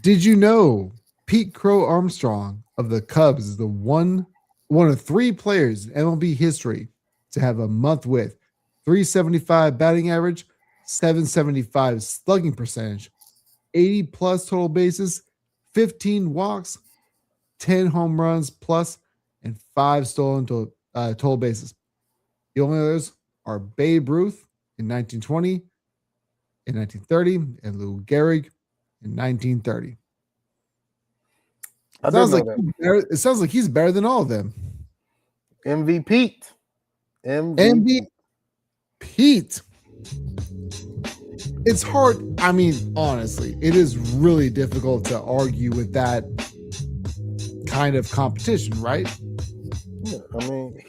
Did you know Pete Crow Armstrong of the Cubs is the one of three players in MLB history to have a month with 375 batting average, 775 slugging percentage, 80 plus total bases, 15 walks, 10 home runs plus, and five stolen total bases. The only others are Babe Ruth in 1920, in 1930, and Lou Gehrig in 1930. I didn't know that. It sounds like he's better than all of them. MVP. MVP. Pete. It's hard. I mean, honestly, it is really difficult to argue with that kind of competition, right? Yeah, I mean,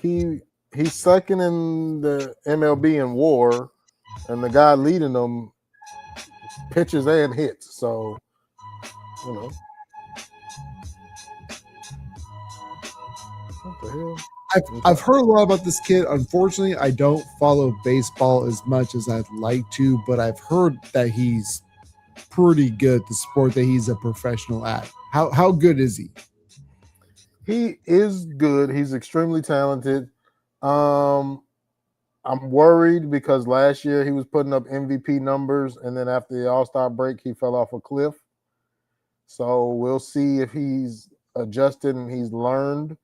he's second in the MLB in WAR, and the guy leading them pitches and hits. So, you know, what the hell? I've heard a lot about this kid. Unfortunately, I don't follow baseball as much as I'd like to, but I've heard that he's pretty good at the sport that he's a professional at. How good is he? He is good. He's extremely talented. I'm worried because last year he was putting up MVP numbers, and then after the All-Star break, he fell off a cliff. So we'll see if he's adjusted and he's learned.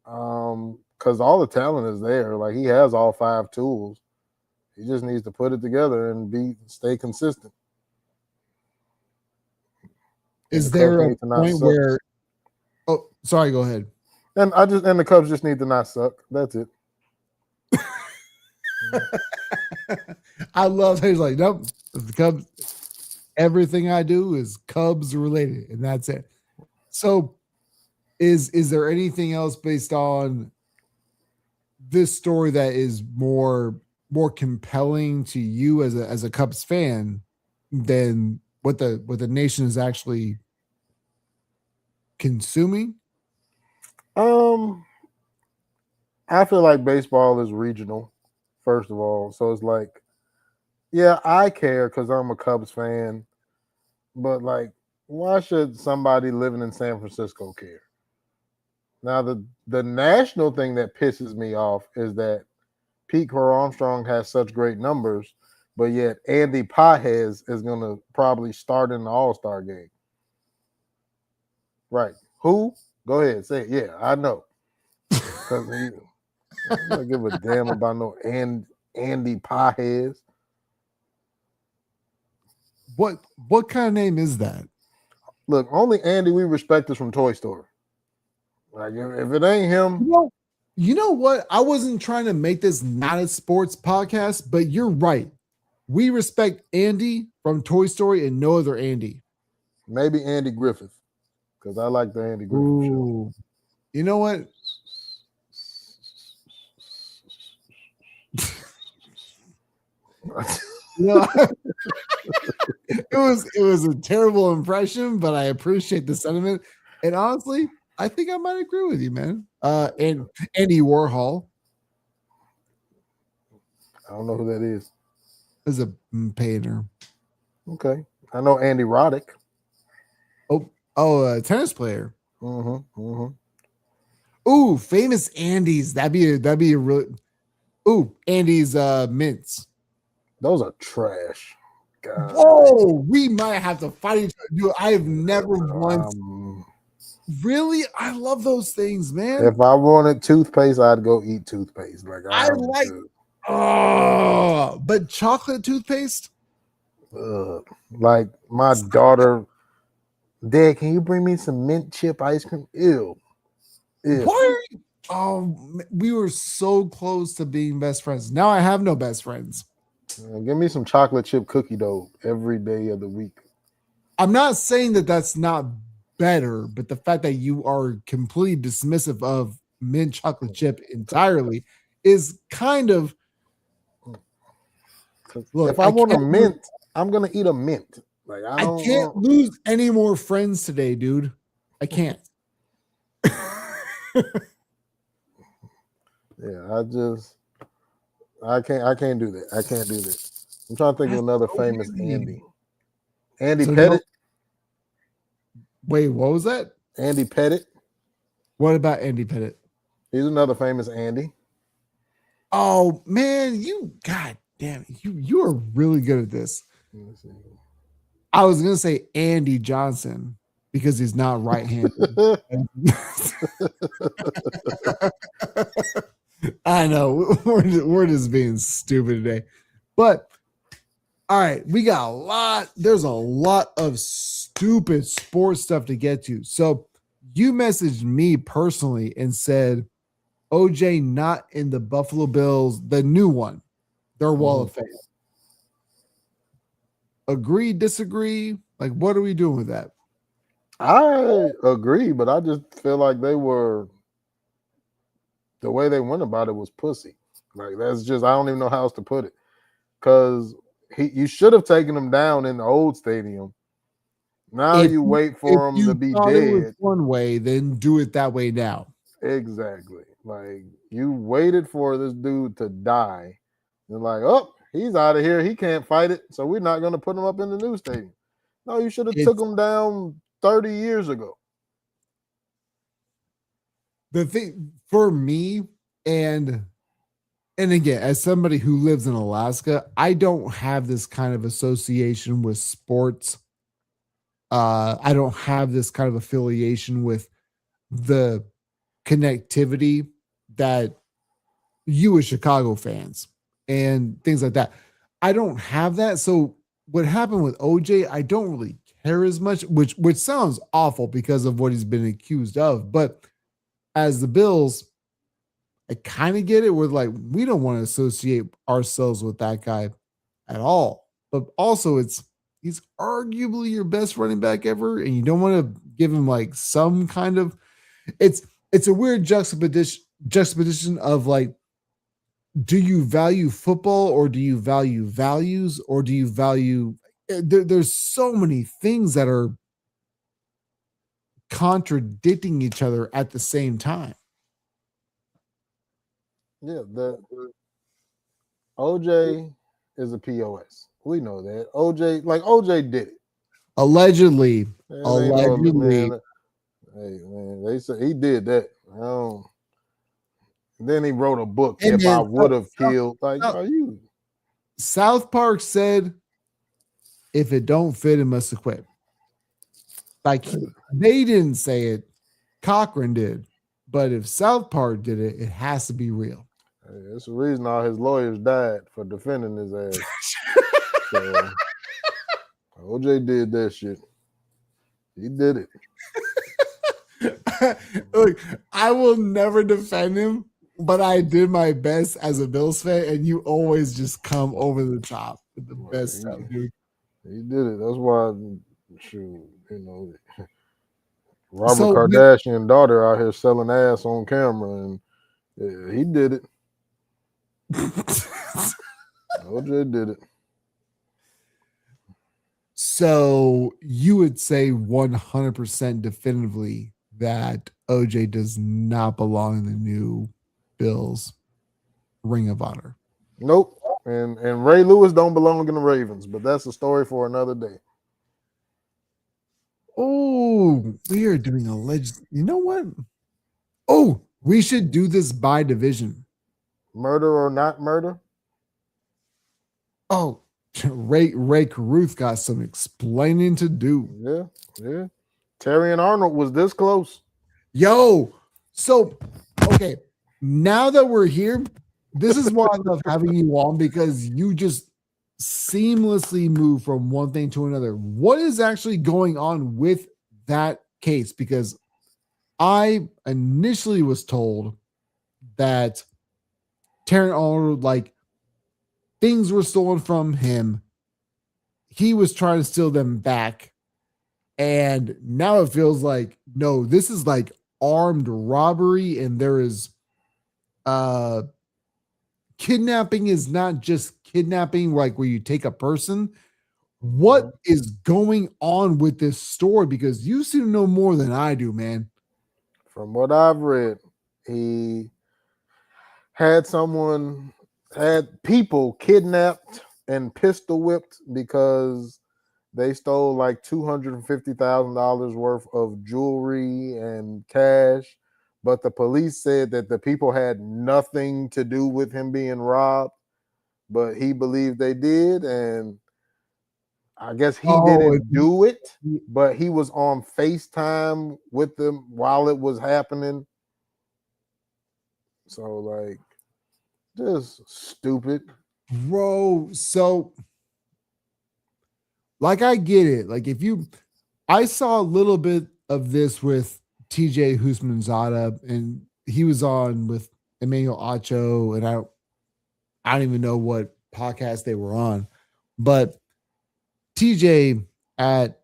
Because all the talent is there. Like, he has all five tools. He just needs to put it together and stay consistent. Is there a point where? Oh, sorry. Go ahead. And the Cubs just need to not suck. That's it. I love how he's like, nope. The Cubs. Everything I do is Cubs related, and that's it. So, is there anything else based on this story that is more compelling to you as a Cubs fan than what the nation is actually consuming? I feel like baseball is regional, first of all. So it's like, yeah, I care because I'm a Cubs fan, but like, why should somebody living in San Francisco care? Now, the national thing that pisses me off is that Pete Crow Armstrong has such great numbers, but yet Andy Pages is going to probably start in the All-Star game. Right. Who? Go ahead. Say it. Yeah, I know. Because I don't give a damn about no Andy Pages. What kind of name is that? Look, only Andy we respect is from Toy Story. Like, if it ain't him. You know what? I wasn't trying to make this not a sports podcast, but you're right. We respect Andy from Toy Story and no other Andy. Maybe Andy Griffith, because I like the Andy Griffith show. You know what? It was a terrible impression, but I appreciate the sentiment. And honestly, I think I might agree with you, man. And Andy Warhol. I don't know who that is. Is a painter. Okay. I know Andy Roddick. A tennis player. Mm-hmm. Mm-hmm. Ooh, famous Andes. That'd be a really. Ooh, Andy's mints. Those are trash. God. Whoa, we might have to fight each other. Dude, I have never once. Really, I love those things, man. If I wanted toothpaste, I'd go eat toothpaste. Like I like. Oh, but chocolate toothpaste. Like my daughter, Dad, can you bring me some mint chip ice cream? Ew. Why? Oh, we were so close to being best friends. Now I have no best friends. Give me some chocolate chip cookie dough every day of the week. I'm not saying that that's not better, but the fact that you are completely dismissive of mint chocolate chip entirely is kind of. Look, if I want a mint, I'm gonna eat a mint. Like I can't lose any more friends today, dude. I can't. Yeah, I can't do that. I can't do that. I'm trying to think of another famous Andy. Andy Pettit. Wait, what was that? Andy Pettit. What about Andy Pettit? He's another famous Andy. Oh man, god damn it. You are really good at this. I was gonna say Andy Johnson because he's not right-handed. I know we're just being stupid today. But all right, we got there's a lot of stupid sports stuff to get to. So you messaged me personally and said OJ not in the Buffalo Bills, the new one, their Wall of Fame. Agree, disagree? Like, what are we doing with that? I agree, but I just feel like the way they went about it was pussy. Like, that's just, I don't even know how else to put it. Because you should have taken him down in the old stadium. Now you wait for him to be dead. It was one way, then do it that way now. Exactly. Like, you waited for this dude to die. You're like, oh, he's out of here. He can't fight it. So we're not going to put him up in the new stadium. No, you should have took him down 30 years ago. The thing for me, and again, as somebody who lives in Alaska, I don't have this kind of association with sports. I don't have this kind of affiliation with the connectivity that you as Chicago fans and things like that. I don't have that. So what happened with OJ, I don't really care as much, which sounds awful because of what he's been accused of. But as the Bills, I kind of get it. We're like, we don't want to associate ourselves with that guy at all. But also he's arguably your best running back ever. And you don't want to give him like some kind of, it's a weird juxtaposition of like, do you value football or do you value values or do you value there's so many things that are contradicting each other at the same time. Yeah, the OJ is a POS. We know that. OJ did it. Allegedly. Man, Allegedly. Hey man, they say he did that. Then he wrote a book, If I Would Have Killed. Like, are you? South Park said, if it don't fit, it must have quit. Like, they didn't say it. Cochran did. But if South Park did it, it has to be real. Hey, that's the reason all his lawyers died for defending his ass. So, OJ did that shit. He did it. Look, I will never defend him, but I did my best as a Bills fan, and you always just come over the top with the best stuff, dude. He did it. That's why, Robert Kardashian daughter out here selling ass on camera, and he did it. OJ did it. So you would say 100% definitively that OJ does not belong in the new Bills Ring of Honor. Nope. And Ray Lewis don't belong in the Ravens, but that's a story for another day. Oh, we are doing you know what? Oh, we should do this by division. Murder or not murder? Oh, Ray Caruth got some explaining to do. Yeah. Terry and Arnold was this close. Yo, so, okay, now that we're here, this is why I love having you on, because you just seamlessly move from one thing to another. What is actually going on with that case? Because I initially was told that Terry Arnold, like, things were stolen from him. He was trying to steal them back. And now it feels like, no, this is like armed robbery, and there is kidnapping is not just kidnapping, like where you take a person. What is going on with this story? Because you seem to know more than I do, man. From what I've read, he had people kidnapped and pistol whipped because They stole like $250,000 worth of jewelry and cash, but the police said that the people had nothing to do with him being robbed, but he believed they did, and I guess he Oh, didn't do it, but he was on FaceTime with them while it was happening. So like, just stupid. bro. So, like, I get it. Like, I saw a little bit of this with TJ Husmanzada, and he was on with Emmanuel Acho, and I don't even know what podcast they were on, but TJ at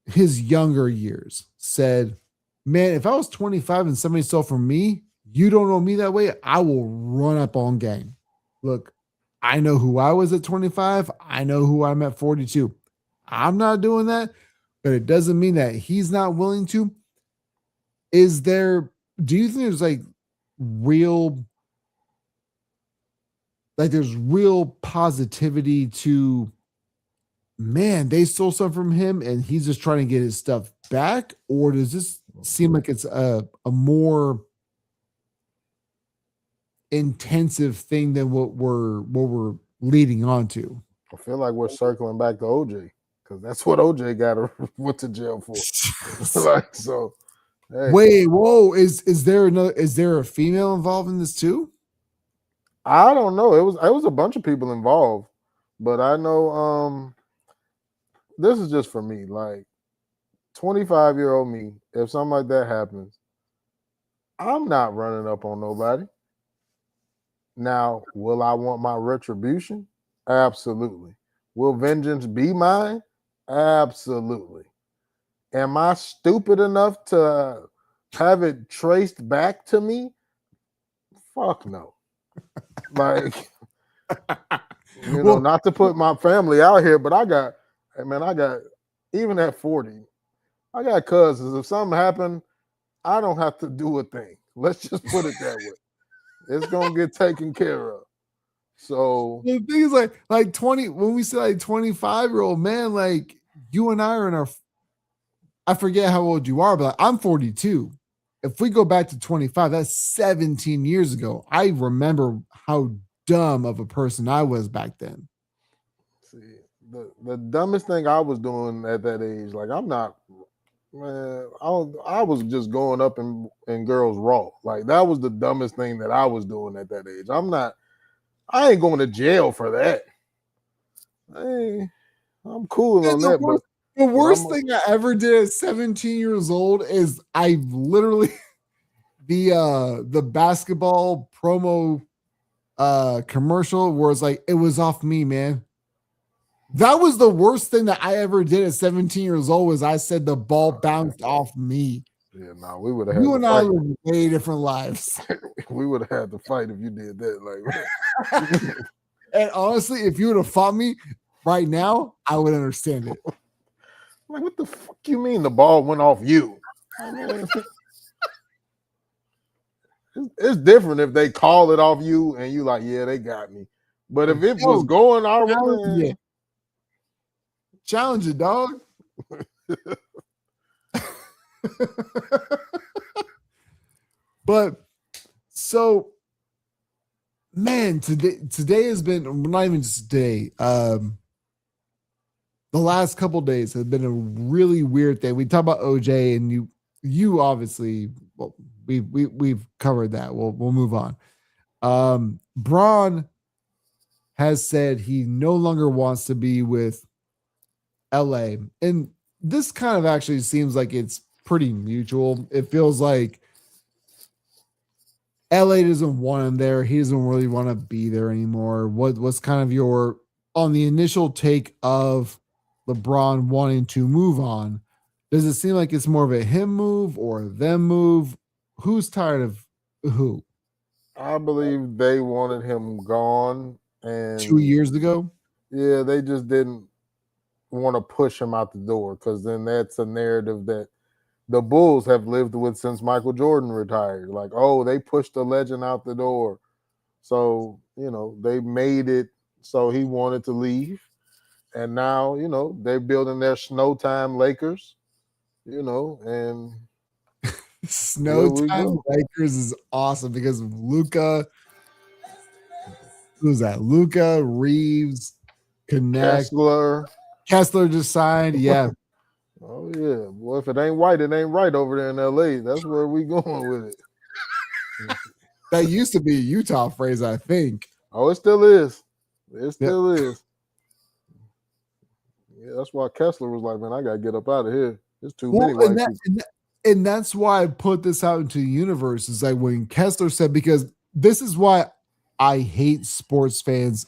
his younger years said, "Man, if I was 25 and somebody stole from me, you don't know me that way, I will run up on game. Look, I know who I was at 25. I know who I'm at 42. I'm not doing that, but it doesn't mean that he's not willing to. Do you think there's real, there's real positivity to, man, they stole something from him and he's just trying to get his stuff back? Or does this seem like it's a more intensive thing than what we're leading on to? I feel like we're circling back to OJ because that's what OJ went to jail for. Like, so, hey. Wait, whoa, is there a female involved in this too? I don't know. It was a bunch of people involved, but I know this is just for me. Like 25-year-old me, if something like that happens, I'm not running up on nobody. Now, will I want my retribution? Absolutely. Will vengeance be mine? Absolutely. Am I stupid enough to have it traced back to me? Fuck no. Like, not to put my family out here, but I got, even at 40, I got cousins. If something happened, I don't have to do a thing. Let's just put it that way. It's gonna get taken care of. So the thing is like 20, when we say like 25-year-old man, like you and I are in our, I forget how old you are, but I'm 42. If we go back to 25, that's 17 years ago. I remember how dumb of a person I was back then. See, the dumbest thing I was doing at that age, like I'm not, man, I was just going up in girls raw. Like that was the dumbest thing that I was doing at that age. I ain't going to jail for that. Hey, I'm cool on that, but the worst thing I ever did at 17 years old is I literally the basketball promo commercial where it's like, it was off me, man. That was the worst thing that I ever did at 17 years old, was I said the ball bounced off me. Yeah, no, we would have had you and I live way different lives. We would have had to fight if you did that. Like, and honestly, if you would have fought me right now, I would understand it. Like, what the fuck you mean the ball went off you? It's different if they call it off you and you like, yeah, they got me. But if it was going our way, challenge it, dog. But so, man, today has been, not even just today. The last couple days have been a really weird thing. We talk about OJ, and you obviously, well, we've covered that. We'll move on. Bron has said he no longer wants to be with LA, and this kind of actually seems like it's pretty mutual. It feels like LA doesn't want him there. He doesn't really want to be there anymore. What's kind of your, on the initial take of LeBron wanting to move on? Does it seem like it's more of a him move or a them move? Who's tired of who? I believe they wanted him gone, and 2 years ago. Yeah, they just didn't want to push him out the door, because then that's a narrative that the Bulls have lived with since Michael Jordan retired. Like, oh, they pushed the legend out the door. So, they made it so he wanted to leave. And now, they're building their snow time Lakers, and here Snow we time go. Lakers is awesome because of Luca. Who's that? Luca, Reeves, Connect. Kessler. Kessler just signed. Yeah. Oh yeah. Well, if it ain't white, it ain't right over there in LA. That's where we going with it. That used to be a Utah phrase, I think. Oh, it still is. It Yeah. still is. Yeah, that's why Kessler was like, man, I gotta get up out of here. There's too many Well, white people. and that's why I put this out into the universe. Is like when Kessler said, because this is why I hate sports fans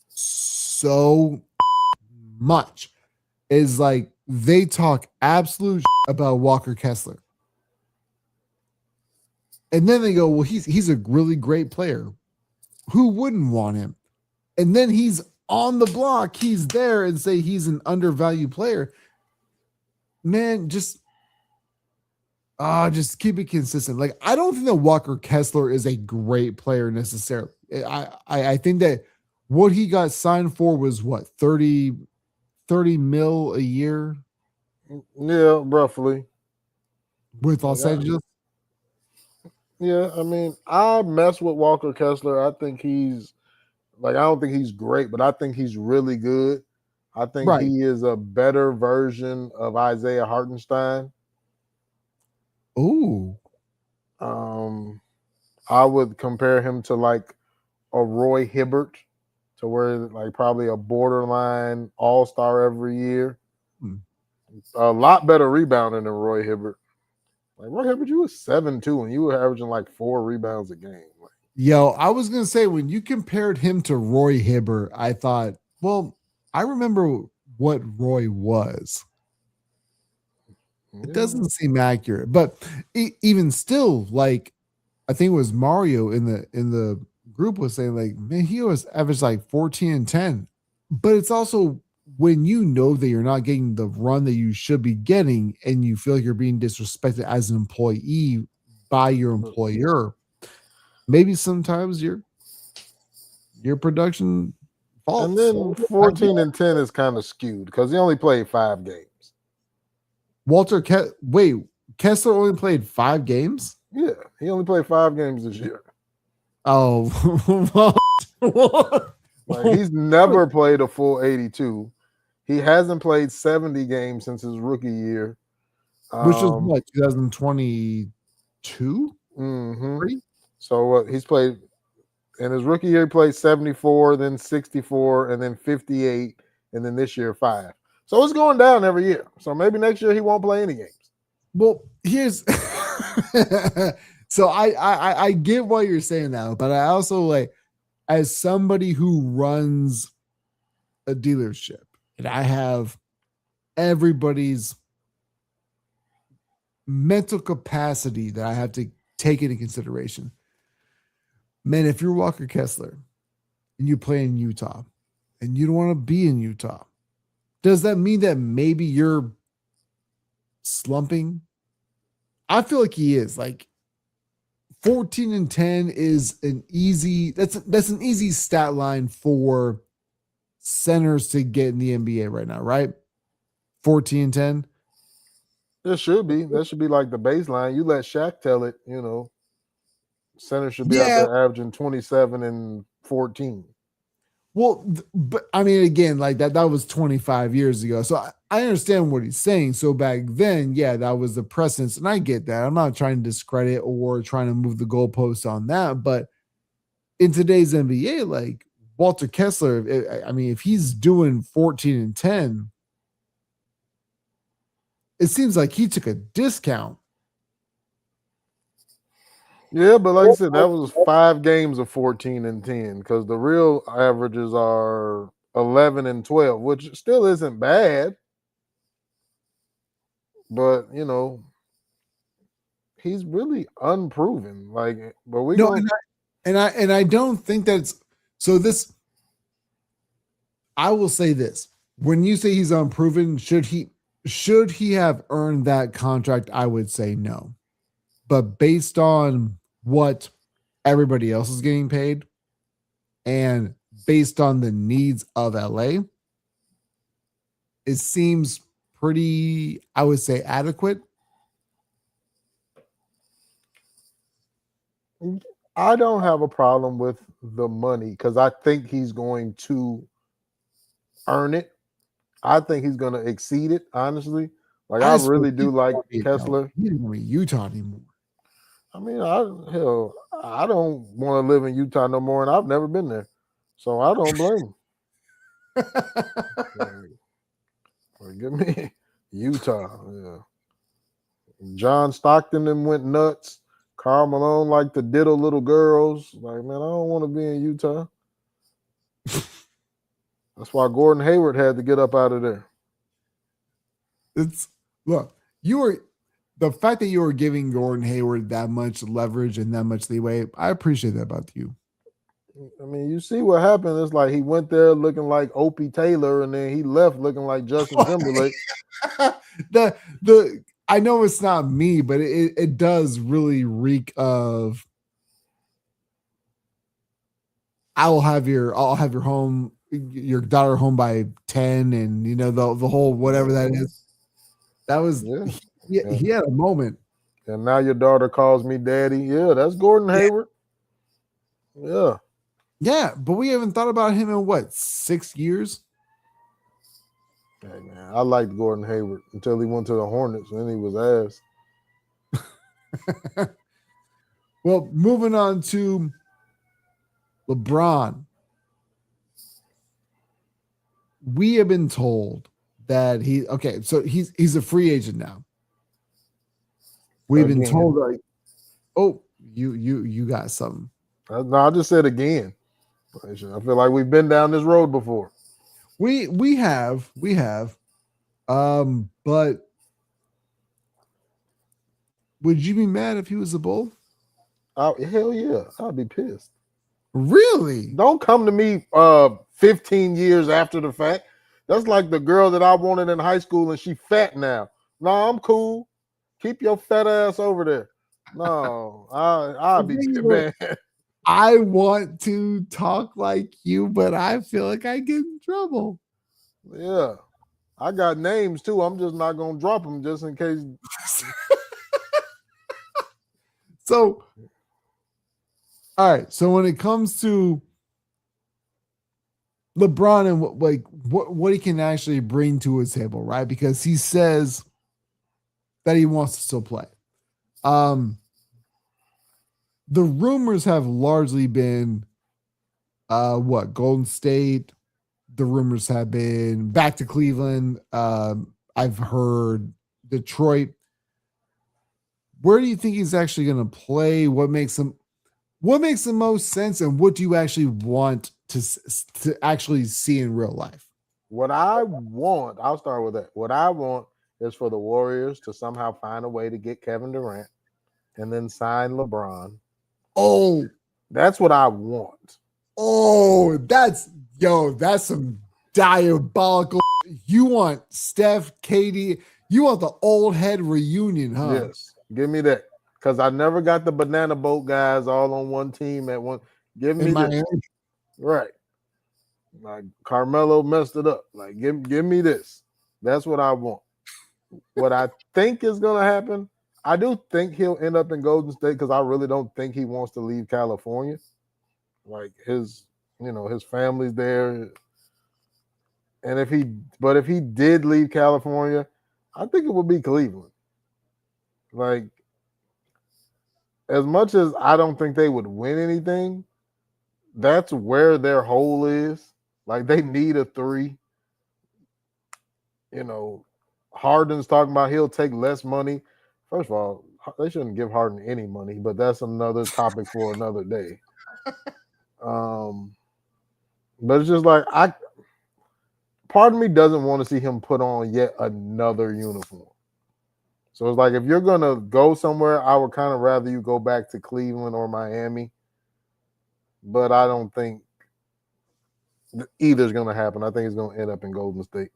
so much, is like they talk absolute about Walker Kessler. And then they go, well, he's a really great player. Who wouldn't want him? And then he's on the block. He's there and say he's an undervalued player. Man, just keep it consistent. Like, I don't think that Walker Kessler is a great player necessarily. I think that what he got signed for was what, 30 mil a year Yeah, roughly. with Los Angeles. Yeah, I mean, I mess with Walker Kessler. I think I don't think he's great, but I think he's really good. I think Right. he is a better version of Isaiah Hartenstein. Ooh. I would compare him to like a Roy Hibbert, to where like probably a borderline all-star every year. A lot better rebounding than Roy Hibbert. Like Roy Hibbert, you was 7'2" and you were averaging like 4 rebounds a game. Yo, I was gonna say, when you compared him to Roy Hibbert, I thought, well, I remember what Roy was. It doesn't seem accurate, but even still, like, I think it was Mario in the group was saying, like, man, he was averaged like 14 and 10. But it's also when you know that you're not getting the run that you should be getting, and you feel like you're being disrespected as an employee by your employer, maybe sometimes your production falls. And then 14 and 10 is kind of skewed because he only played 5 games. Kessler only played 5 games? Yeah, he only played 5 games this year. Oh, like he's never played a full 82. He hasn't played 70 games since his rookie year. Which was what, 2022? Mm-hmm. So he's played in his rookie year, he played 74, then 64, and then 58, and then this year 5. So it's going down every year. So maybe next year he won't play any games. Well, here's so I get why you're saying that, but I also, like, as somebody who runs a dealership, and I have everybody's mental capacity that I have to take into consideration. Man, if you're Walker Kessler and you play in Utah and you don't want to be in Utah, does that mean that maybe you're slumping? I feel like he is. Like, 14 and 10 is an easy stat line for centers to get in the NBA right now, right? 14 and 10. It should be. That should be like the baseline. You let Shaq tell it, Center should be out there averaging 27 and 14. Well, but I mean, again, like that was 25 years ago. So I understand what he's saying. So back then, yeah, that was the precedence. And I get that. I'm not trying to discredit or trying to move the goalposts on that. But in today's NBA, like Walter Kessler, I mean, if he's doing 14 and 10, it seems like he took a discount. Yeah, but like I said, that was 5 games of 14 and 10 because the real averages are 11 and 12, which still isn't bad. But, he's really unproven. Like, but we no, and I don't think that's so. This, I will say this: when you say he's unproven, should he have earned that contract? I would say no, but based on what everybody else is getting paid, and based on the needs of LA, it seems pretty, I would say, adequate. I don't have a problem with the money because I think he's going to earn it. I think he's going to exceed it, honestly. Like, I I swear really do like he Kessler. didn't want to be Utah anymore. I mean, I don't want to live in Utah no more, and I've never been there. So I don't blame him. Like, give me Utah. Yeah. John Stockton then went nuts. Karl Malone like to diddle little girls. Like, man, I don't want to be in Utah. That's why Gordon Hayward had to get up out of there. It's look, you were the fact that you were giving Gordon Hayward that much leverage and that much leeway. I appreciate that about you. I mean, you see what happened. It's like he went there looking like Opie Taylor, and then he left looking like Justin Timberlake. the I know it's not me, but it does really reek of I'll have your home your daughter home by 10 and you know the whole whatever that is. That was he had a moment. And now your daughter calls me daddy. Yeah, that's Gordon Hayward. Yeah. Yeah, but we haven't thought about him in what, 6 years? Hey man, I liked Gordon Hayward until he went to the Hornets and then he was ass. Well, moving on to LeBron. We have been told that so he's a free agent now. We've been told like, oh, you got something. No, I just said again. I feel like we've been down this road before. We have. But would you be mad if he was a Bull? Hell yeah, I'd be pissed. Really? Don't come to me 15 years after the fact. That's like the girl that I wanted in high school and she fat now. No, I'm cool. Keep your fat ass over there. No, I'll be mad. I want to talk like you, but I feel like I get in trouble. Yeah. I got names too. I'm just not going to drop them just in case. So, all right. So when it comes to LeBron and what he can actually bring to his table, right? Because he says that he wants to still play. The rumors have largely been Golden State. The rumors have been back to Cleveland. I've heard Detroit. Where do you think he's actually going to play? What makes the most sense, and what do you actually want to actually see in real life? What I want, I'll start with that. What I want is for the Warriors to somehow find a way to get Kevin Durant and then sign LeBron. Oh, that's what I want. Oh, that's some diabolical. You want Steph, KD, you want the old head reunion, huh? Yes, give me that. Because I never got the banana boat guys all on one team at one. Give me this. Right. Like Carmelo messed it up. Like, give me this. That's what I want. What I think is going to happen, I do think he'll end up in Golden State because I really don't think he wants to leave California. Like his family's there. And if he did leave California, I think it would be Cleveland. Like, as much as I don't think they would win anything, that's where their hole is. Like, they need a 3. Harden's talking about he'll take less money. First of all, they shouldn't give Harden any money, but that's another topic for another day. But it's just like part of me doesn't want to see him put on yet another uniform. So it's like, if you're gonna go somewhere, I would kind of rather you go back to Cleveland or Miami. But I don't think either's gonna happen. I think it's gonna end up in Golden State.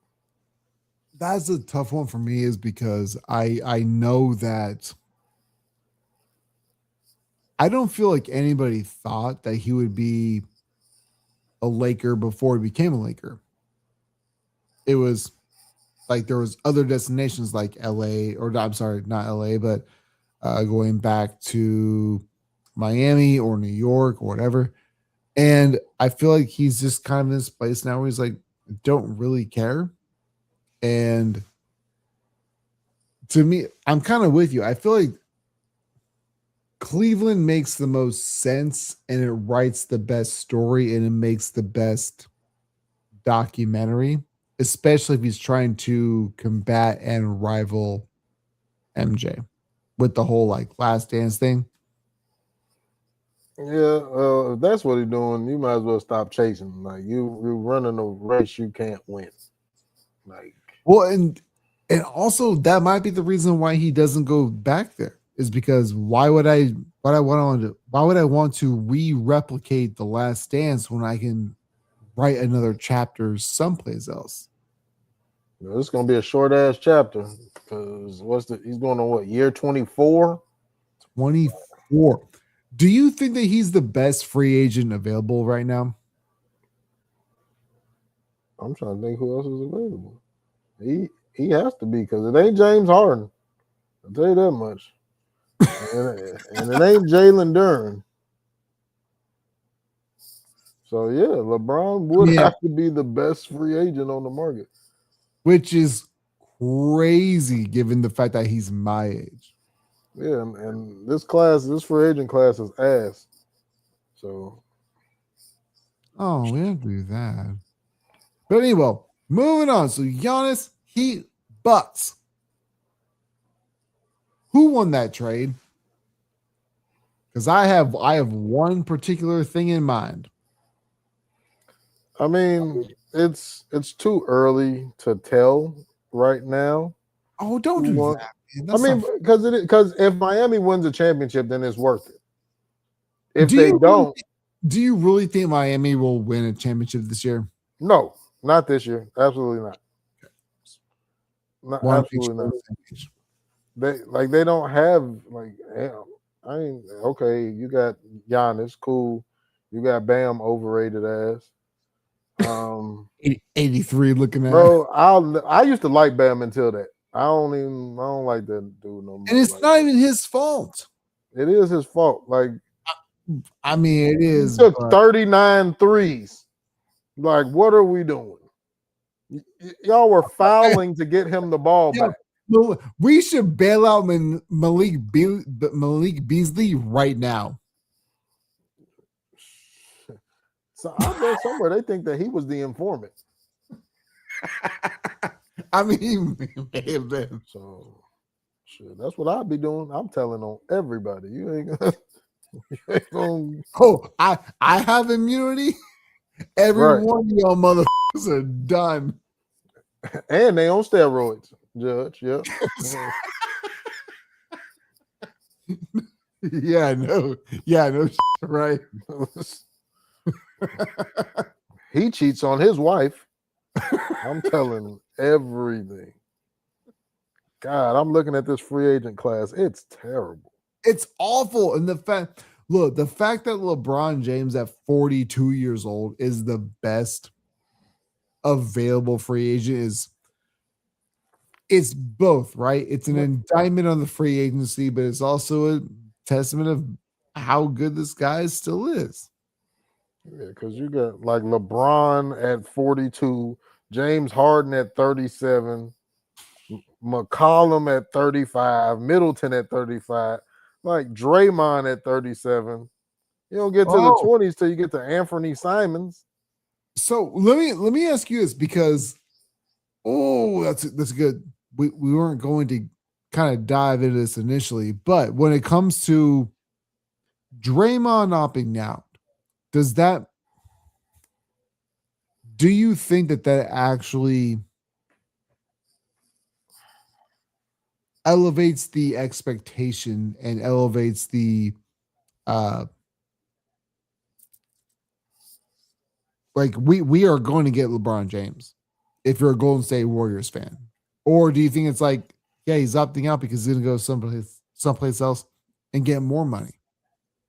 That's a tough one for me, is because I know that I don't feel like anybody thought that he would be a Laker before he became a Laker. It was like there was other destinations like LA, or I'm sorry, not LA, but going back to Miami or New York or whatever. And I feel like he's just kind of in this place now where he's like, don't really care. And to me, I'm kind of with you. I feel like Cleveland makes the most sense and it writes the best story and it makes the best documentary, especially if he's trying to combat and rival MJ with the whole like last dance thing. Yeah, if that's what he's doing, you might as well stop chasing. Like you're running a race you can't win. Like, Well, and also that might be the reason why he doesn't go back there is because why would I want to re-replicate the last dance when I can write another chapter someplace else? it's gonna be a short ass chapter because he's going on what, year 24? 24. Do you think that he's the best free agent available right now? I'm trying to think who else is available. He has to be because it ain't James Harden. I'll tell you that much. and it ain't Jalen Duren. So yeah, LeBron would have to be the best free agent on the market, which is crazy given the fact that he's my age. Yeah, and this free agent class is ass. So, we have to do that. But anyway, moving on. So Giannis, Heat, Bucks. Who won that trade? Because I have one particular thing in mind. I mean, it's too early to tell right now. Oh, don't do that. Because if Miami wins a championship, then it's worth it. If they don't, do you really think Miami will win a championship this year? No, not this year. Absolutely not. Absolutely not. They don't have okay, you got Giannis, cool. You got Bam, overrated ass. 83 looking at. Bro, I used to like Bam until that. I don't like that dude no more. And it's not even his fault. It is his fault. Like, I mean, it is. He took 39 threes. Like, what are we doing? Y'all were fouling to get him the ball back. We should bail out Malik Beasley right now. So I read somewhere they think that he was the informant. I mean, he may have been. So, shit, that's what I'd be doing. I'm telling on everybody. You ain't gonna. Oh, I have immunity. Every one of y'all motherfuckers are done. And they on steroids, Judge. Yep. Yeah, no, right. He cheats on his wife. I'm telling everything. God, I'm looking at this free agent class. It's terrible. It's awful. And the fact that LeBron James at 42 years old is the best available free agent it's both, right? It's an indictment on the free agency, but it's also a testament of how good this guy still is. Yeah, because you got like LeBron at 42, James Harden at 37, McCollum at 35, Middleton at 35, like Draymond at 37. You don't get to the 20s till you get to Anthony Simons. So let me ask you this, because that's good. We weren't going to kind of dive into this initially, but when it comes to Draymond opting out, do you think that actually elevates the expectation and elevates the like we are going to get LeBron James if you're a Golden State Warriors fan? Or do you think it's like, yeah, he's opting out because he's going to go someplace else and get more money?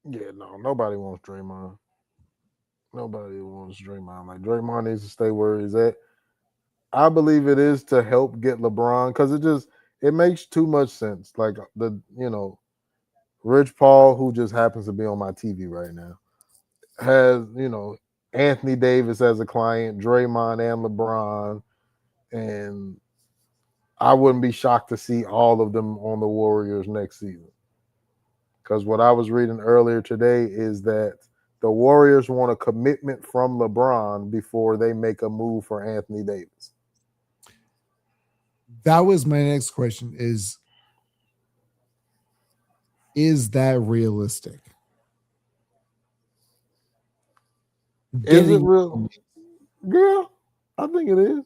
Yeah, no, nobody wants Draymond. Nobody wants Draymond. Like, Draymond needs to stay where he's at. I believe it is to help get LeBron because it makes too much sense. Like Rich Paul, who just happens to be on my TV right now, has Anthony Davis as a client, Draymond and LeBron, and I wouldn't be shocked to see all of them on the Warriors next season. Because what I was reading earlier today is that the Warriors want a commitment from LeBron before they make a move for Anthony Davis. That was my next question is that realistic? Is it real? Yeah, I think it is.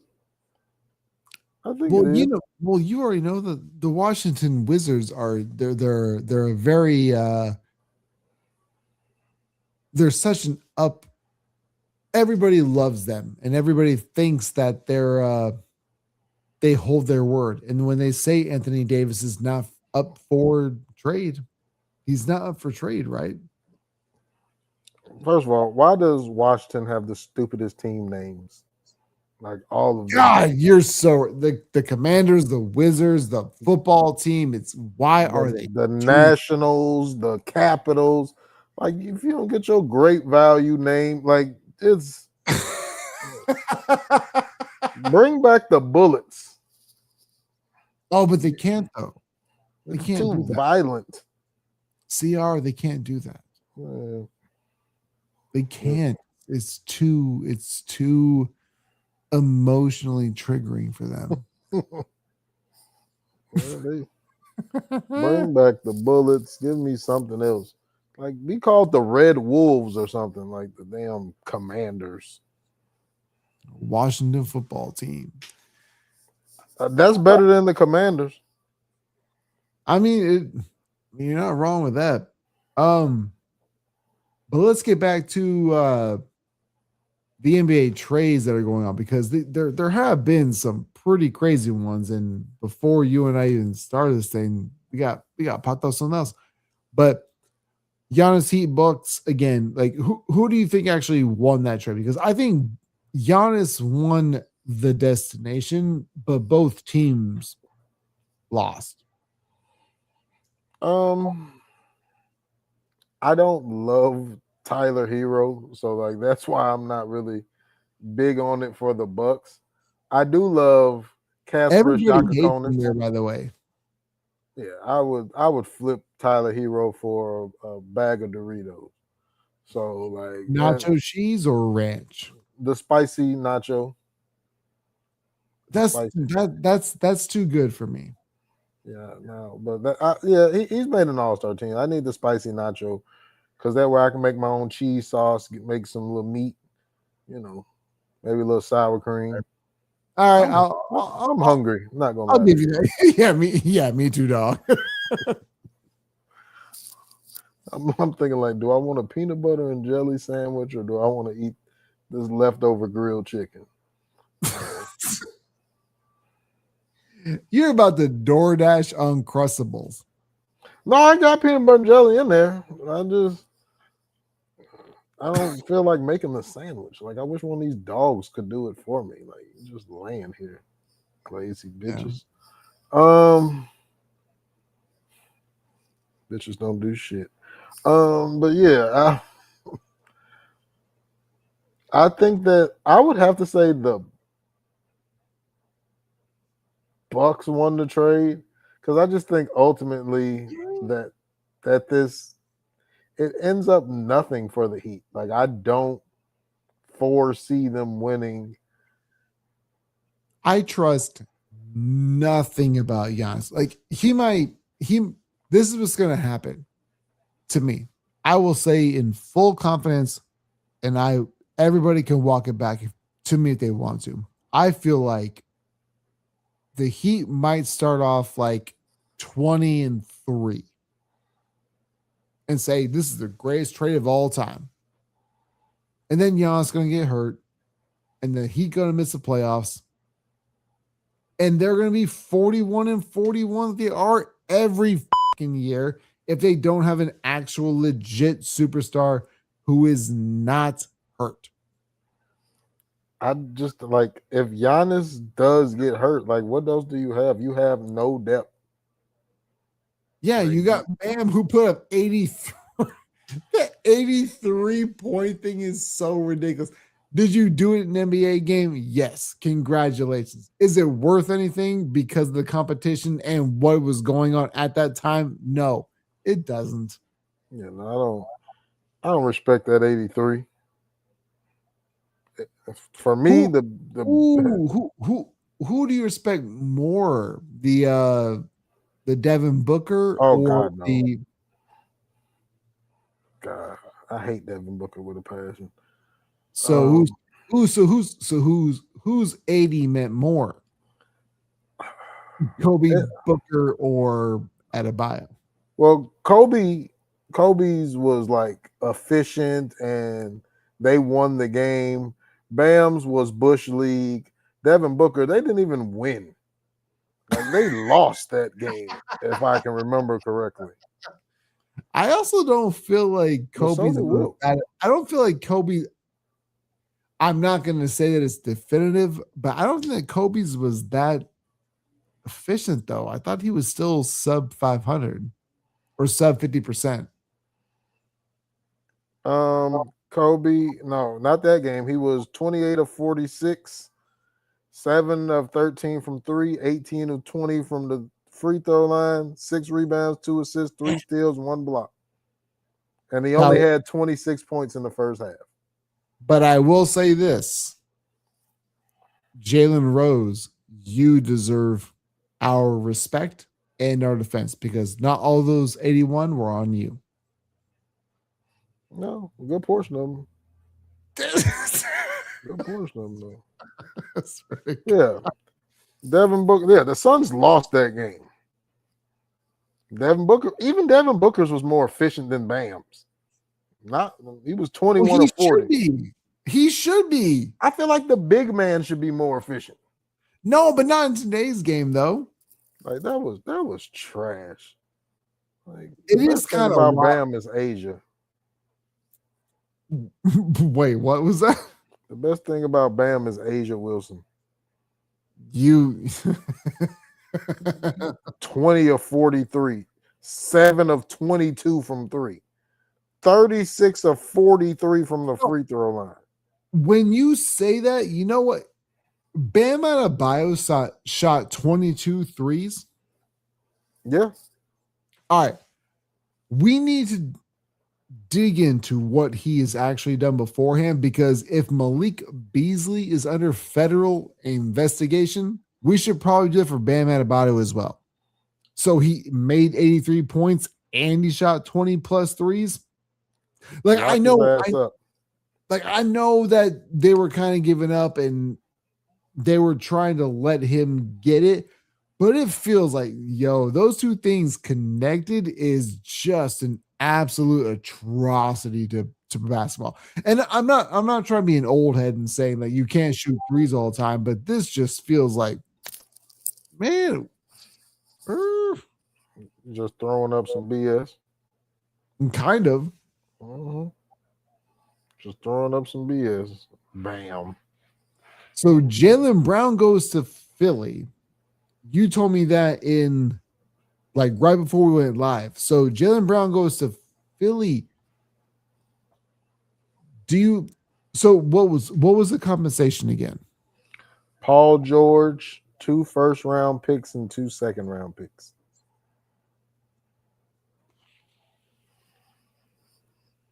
I think it is. You already know that the Washington Wizards they're a very they're such an up. Everybody loves them, and everybody thinks that they hold their word. And when they say Anthony Davis is not up for trade, he's not up for trade, right? First of all, why does Washington have the stupidest team names? Like all of them. God, you're so the Commanders, the Wizards, the football team. It's why are they the Nationals, the Capitals? Like if you don't get your great value name, like it's bring back the Bullets. Oh, but they can't though. They It's can't too do that. violent. CR, they can't do that. Yeah. They can't. It's too emotionally triggering for them. Bring back the Bullets. Give me something else. Like be called the Red Wolves or something, like the damn Commanders. Washington football team. That's better than the Commanders. I mean, you're not wrong with that. But let's get back to the NBA trades that are going on because there have been some pretty crazy ones. And before you and I even started this thing, we got popped up something else. But Giannis Heat Bucks again. Like who do you think actually won that trade? Because I think Giannis won the destination, but both teams lost. I don't love Tyler Hero, so like that's why I'm not really big on it for the Bucks. I do love Casper Jakakonis there, by the way. Yeah, I would flip Tyler Hero for a bag of Doritos. So like nacho cheese or ranch? The spicy nacho. That's too good for me. Yeah, no, but he's made an all-star team. I need the spicy nacho because that way I can make my own cheese sauce, make some little meat, maybe a little sour cream. All right, I'm hungry. I'm not gonna. I'll give you that. me too, dog. I'm thinking like, do I want a peanut butter and jelly sandwich or do I want to eat this leftover grilled chicken? You're about the DoorDash Uncrustables. No, I got peanut butter and jelly in there. I don't feel like making the sandwich. Like I wish one of these dogs could do it for me. Like just laying here, lazy bitches. Yeah. Bitches don't do shit. But yeah, I think that I would have to say the Bucks won the trade because I just think ultimately that this it ends up nothing for the Heat. Like I don't foresee them winning. I trust nothing about Giannis. Like this is what's going to happen to me. I will say in full confidence, and everybody can walk it back to me if they want to. I feel like the Heat might start off like 20-3 and say this is the greatest trade of all time. And then Giannis going to get hurt, and the Heat going to miss the playoffs. And they're going to be 41-41. They are every fucking year if they don't have an actual legit superstar who is not hurt. I just like if Giannis does get hurt, like what else do you have? You have no depth. Yeah, Like, you got Bam who put up 83. That 83 point thing is so ridiculous. Did you do it in an NBA game? Yes. Congratulations. Is it worth anything because of the competition and what was going on at that time? No, it doesn't. you know, I don't respect that 83. For me, Who the who do you respect more? The Devin Booker oh or God no, the God, I hate Devin Booker with a passion. so who's 80 meant more? Kobe, Yeah, Booker, or Adebayo? well, Kobe's was like efficient and they won the game. Bam's was Bush League. Devin Booker, they didn't even win. Like they lost that game, if I can remember correctly. I also don't feel like But so Kobe's did was Will. that. I don't feel like Kobe. I'm not going to say that it's definitive, but I don't think that Kobe's was that efficient though. I thought he was still sub 500 or sub 50%. Kobe, no, not that game. He was 28 of 46, 7 of 13 from 3, 18 of 20 from the free throw line, 6 rebounds, 2 assists, 3 steals, 1 block. And he only Now, had 26 points in the first half. but I will say this, Jalen Rose, you deserve our respect and our defense because not all those 81 were on you. No, a good portion of them. That's Good portion of them, though. very Yeah. Devin Booker, yeah, the Suns lost that game. Even Devin Booker's was more efficient than Bam's. Not he was 21 Well, he or 40. should be. He should be. I feel like the big man should be more efficient. No, but not in today's game, though. Like that was trash. Like the It is best thing kind of about wild. Bam is Asia. Wait, what was that? The best thing about Bam is Asia Wilson. You 20 of 43, 7 of 22 from 3, 36 of 43 from the free throw line. when you say that, you know what? Bam Adebayo shot 22 threes. Yeah. All right. We need to dig into what he has actually done beforehand because if Malik Beasley is under federal investigation, we should probably do it for Bam Adebayo as well. So he made 83 points and he shot 20 plus threes. Like Lock his ass up. I know that they were kind of giving up and they were trying to let him get it, but it feels like, yo, those two things connected is just an absolute atrocity to basketball. And I'm not trying to be an old head and saying that you can't shoot threes all the time, but this just feels like, man, Just throwing up some BS. kind of. Mm-hmm. Just throwing up some BS. Bam. So Jaylen Brown goes to Philly. You told me that in like right before we went live. So Jaylen Brown goes to Philly. What was the compensation again? Paul George, 2 first-round picks and 2 second-round picks.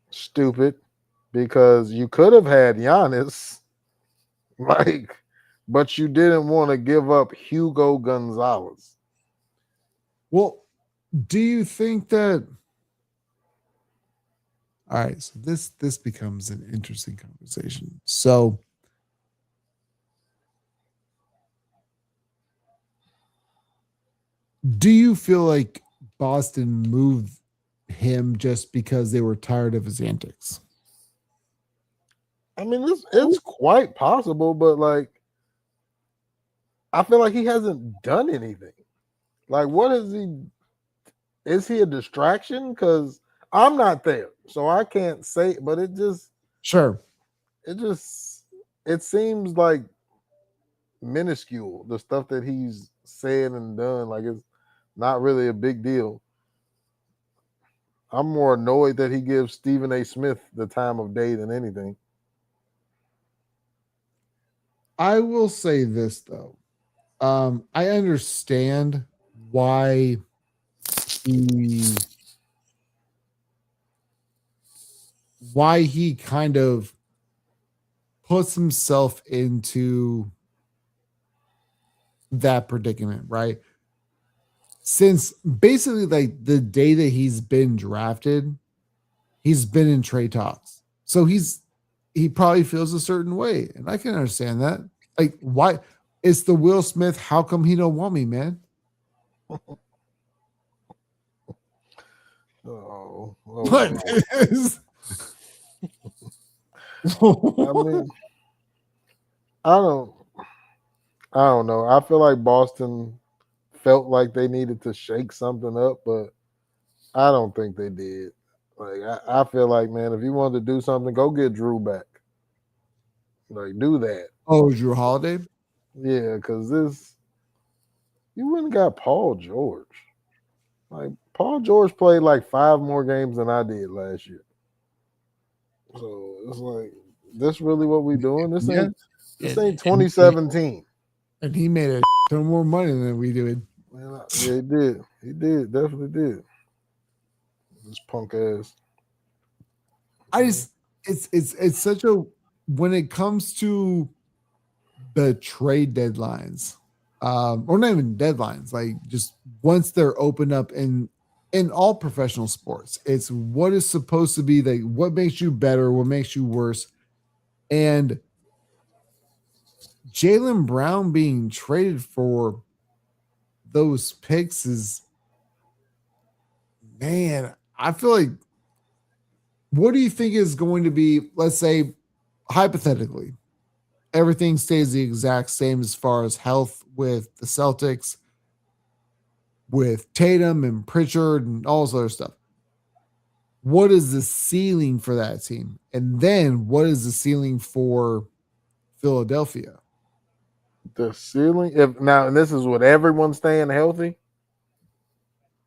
Stupid, because you could have had Giannis, but you didn't want to give up Hugo Gonzalez. Well, do you think that? All right, so this becomes an interesting conversation. So, do you feel like Boston moved him just because they were tired of his antics? I mean, it's quite possible, but like, I feel like he hasn't done anything. Like, what is he? Is he a distraction? Because I'm not there, so I can't say. But it just Sure. it just it seems like minuscule. The stuff that he's said and done, like it's not really a big deal. I'm more annoyed that he gives Stephen A. Smith the time of day than anything. I will say this though. I understand why he he kind of puts himself into that predicament, right? Since basically like the day that he's been drafted, he's been in trade talks. So he probably feels a certain way. And I can understand that. Like, why it's the Will Smith, how come he don't want me, man? Oh, What Lord. is I mean, I don't, I don't know. I feel like Boston felt like they needed to shake something up, but I don't think they did. Like, I feel like, man, if you wanted to do something, go get Drew back. Like, do that. Oh, Drew Holiday? Yeah, because you wouldn't got Paul George. Like, Paul George played like 5 more games than I did last year. So it's like, this really what we doing? This Yeah. ain't 2017. And he made a ton more money than we did. Man, yeah, he did. He did. Definitely did. This punk ass. I just it's such a when it comes to the trade deadlines, or not even deadlines, like just once they're opened up in all professional sports, it's what is supposed to be like what makes you better, what makes you worse. And Jaylen Brown being traded for those picks is, man, I feel like, what do you think is going to be, let's say, hypothetically, everything stays the exact same as far as health with the Celtics, with Tatum and Pritchard and all this other stuff. What is the ceiling for that team? And then what is the ceiling for Philadelphia? The ceiling. If now, and this is with everyone staying healthy.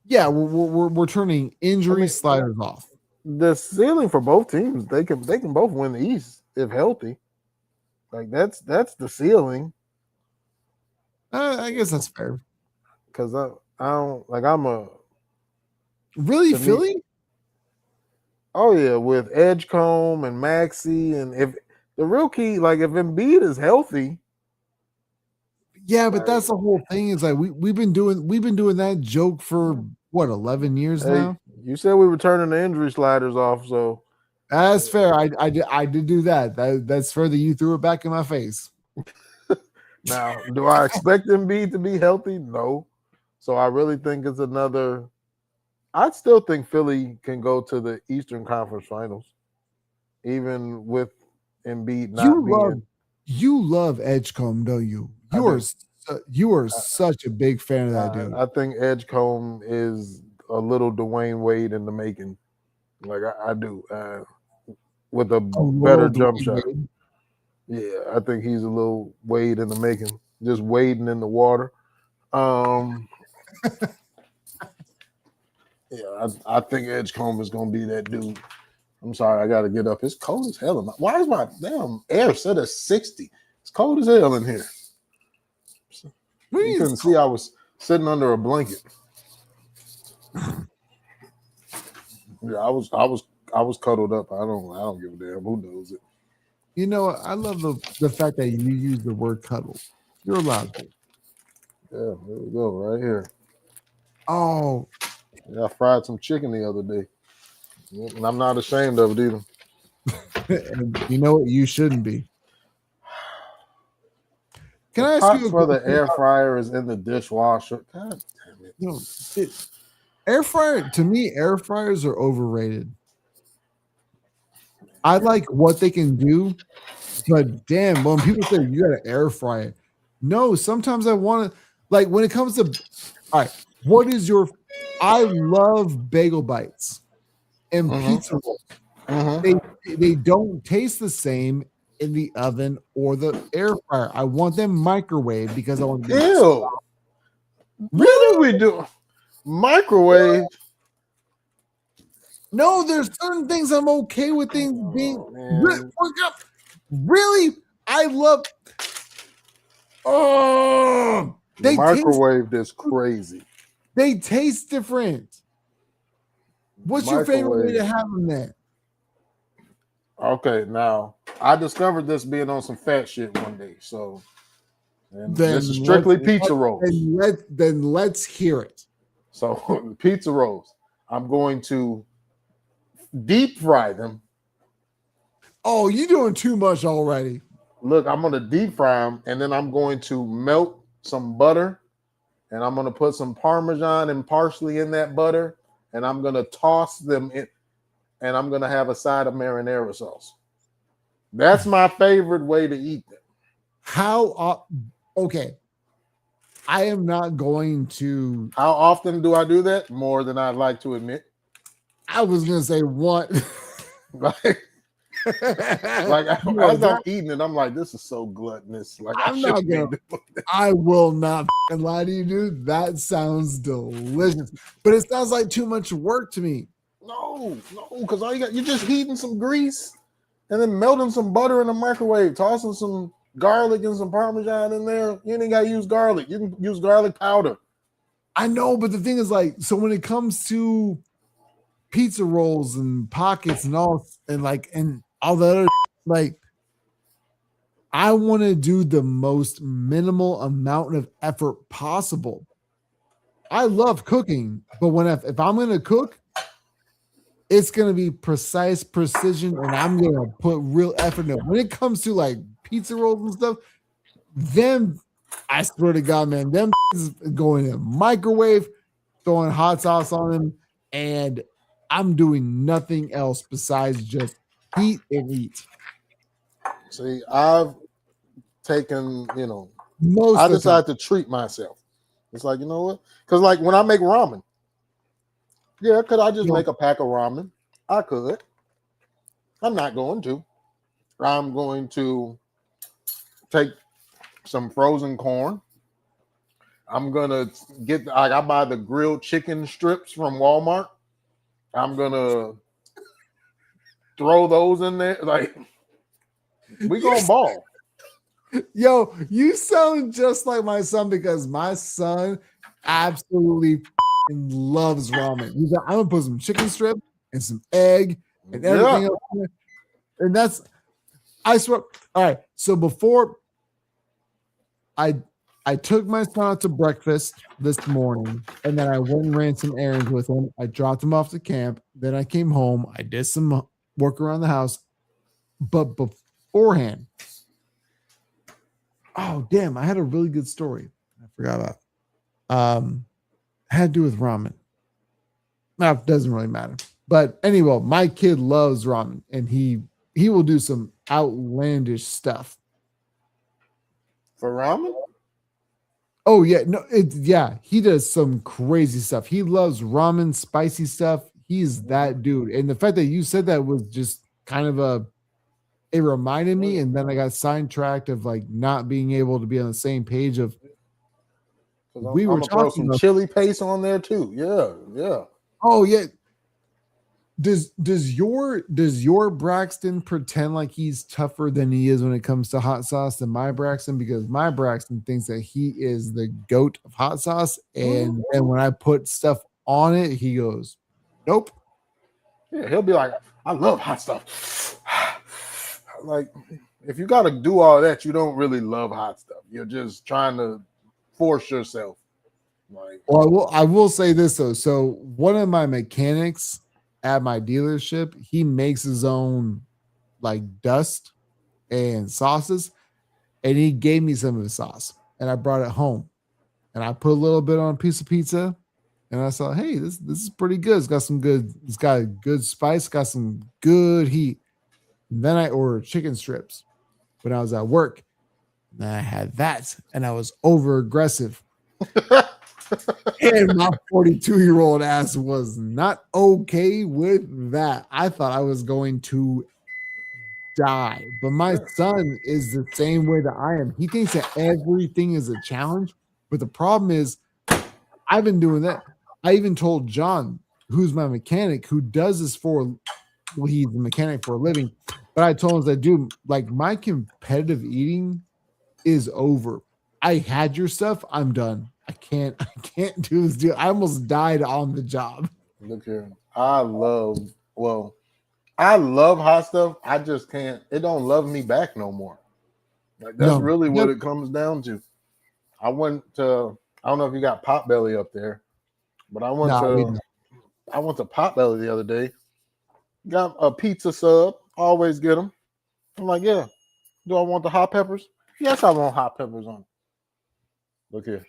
Yeah, we're turning injury sliders off. The ceiling for both teams, they can both win the East if healthy. Like that's the ceiling. I guess that's fair. Because I don't like I'm a Really, to me- Philly? oh yeah, with Edgecombe and Maxey, and if the real key, like if Embiid is healthy, Yeah, but that's the whole thing. Is like we've been doing that joke for what 11 years hey, now. you said we were turning the injury sliders off, so That's fair. I did do that. That's further. You threw it back in my face. now do I expect Embiid to be healthy? No. So I really think it's another. I still think Philly can go to the Eastern Conference Finals, even with Embiid not being. You love Edgecombe, don't you? You are such a big fan of that dude. I think Edgecombe is a little Dwayne Wade in the making. Like I do, with a better jump shot. Wade. Yeah, I think he's a little Wade in the making, just wading in the water. Yeah, I think Edgecombe is gonna be that dude. I'm sorry, I gotta get up. It's cold as hell. Why is my damn air set at 60? It's cold as hell in here. You couldn't see I was sitting under a blanket. Yeah, I was cuddled up. I don't give a damn who knows it. You know, I love the fact that you use the word cuddle. You're allowed to. Yeah, there we go, right here. Oh, yeah, I fried some chicken the other day, and I'm not ashamed of it either. And you know what? You shouldn't be. Can I ask you for the air fryer is in the dishwasher? God damn it! You know, air fryer, to me, air fryers are overrated. I like what they can do, but damn, when people say you got to air fry it, no, sometimes I want to, like when it comes to, all right, what is your, I love bagel bites and pizza rolls. They don't taste the same, in the oven or the air fryer. I want them microwave because I want them. Ew. Really, we do microwave? No, there's certain things I'm okay with things being man. really. I love. Oh, The microwave is crazy. They taste different. What's your favorite way to have them then? Okay, now I discovered this being on some fat shit one day. So this is strictly pizza rolls. Then let's hear it. So pizza rolls. I'm going to deep fry them. Oh, you're doing too much already. Look, I'm going to deep fry them, and then I'm going to melt some butter, and I'm going to put some Parmesan and parsley in that butter, and I'm going to toss them in, and I'm going to have a side of marinara sauce. That's my favorite way to eat them. How? Okay. I am not going to. How often do I do that? More than I'd like to admit. I was going to say what? Like as I'm eating it, I'm like, this is so gluttonous. Like I will not lie to you, dude. That sounds delicious, but it sounds like too much work to me. No, because all you're just heating some grease and then melting some butter in the microwave, tossing some garlic and some Parmesan in there. You ain't got to use garlic. You can use garlic powder. I know, but the thing is, like, so when it comes to pizza rolls and pockets and all the other, like, I want to do the most minimal amount of effort possible. I love cooking, but if I'm going to cook, it's going to be precise, precision, and I'm going to put real effort in it. When it comes to like pizza rolls and stuff, them, I swear to God, man, them is going in a microwave, throwing hot sauce on them, and I'm doing nothing else besides just heat and eat. See, I've taken, I decided to treat myself. It's like, you know what? Because like when I make ramen, yeah, could I just make a pack of ramen? I could. I'm not going to. I'm going to take some frozen corn. I'm going to I buy the grilled chicken strips from Walmart. I'm going to throw those in there. Like, we gonna ball. Yo, you sound just like my son because my son absolutely loves ramen. He's like, I'm gonna put some chicken strip and some egg and everything else. And that's, I swear. All right. So before I took my son out to breakfast this morning, and then I went and ran some errands with him. I dropped him off to camp. Then I came home. I did some work around the house. But beforehand, oh damn, I had a really good story I forgot about. Had to do with ramen. Now it doesn't really matter. But anyway, my kid loves ramen, and he will do some outlandish stuff. For ramen? Oh yeah, no, he does some crazy stuff. He loves ramen, spicy stuff. He's that dude. And the fact that you said that was just kind of it reminded me, and then I got sidetracked of like not being able to be on the same page of. We were talking some chili paste on there too. Yeah. Oh yeah. Does your Braxton pretend like he's tougher than he is when it comes to hot sauce than my Braxton? Because my Braxton thinks that he is the goat of hot sauce, and then when I put stuff on it, he goes, "Nope." Yeah, he'll be like, "I love hot stuff." Like, if you got to do all that, you don't really love hot stuff. You're just trying to force yourself. Like, well, I will say this though. So one of my mechanics at my dealership, he makes his own like dust and sauces, and he gave me some of his sauce, and I brought it home, and I put a little bit on a piece of pizza, and I saw, hey, this is pretty good. It's got a good spice, got some good heat. And then I ordered chicken strips when I was at work, and I had that, and I was over aggressive. And my 42-year-old ass was not okay with that. I thought I was going to die. But my son is the same way that I am. He thinks that everything is a challenge. But the problem is, I've been doing that. I even told John, who's my mechanic, who does this for, well, he's a mechanic for a living. But I told him that, dude, like my competitive eating is over. I had your stuff. I'm done. I can't do this deal. I almost died on the job. Look here. I love hot stuff. I just can't. It don't love me back no more. Like that's really what it comes down to. I went to. I don't know if you got Potbelly up there, but I went to Potbelly the other day. Got a pizza sub. Always get them. I'm like, yeah. Do I want the hot peppers? Yes, I want hot peppers on it. Look here.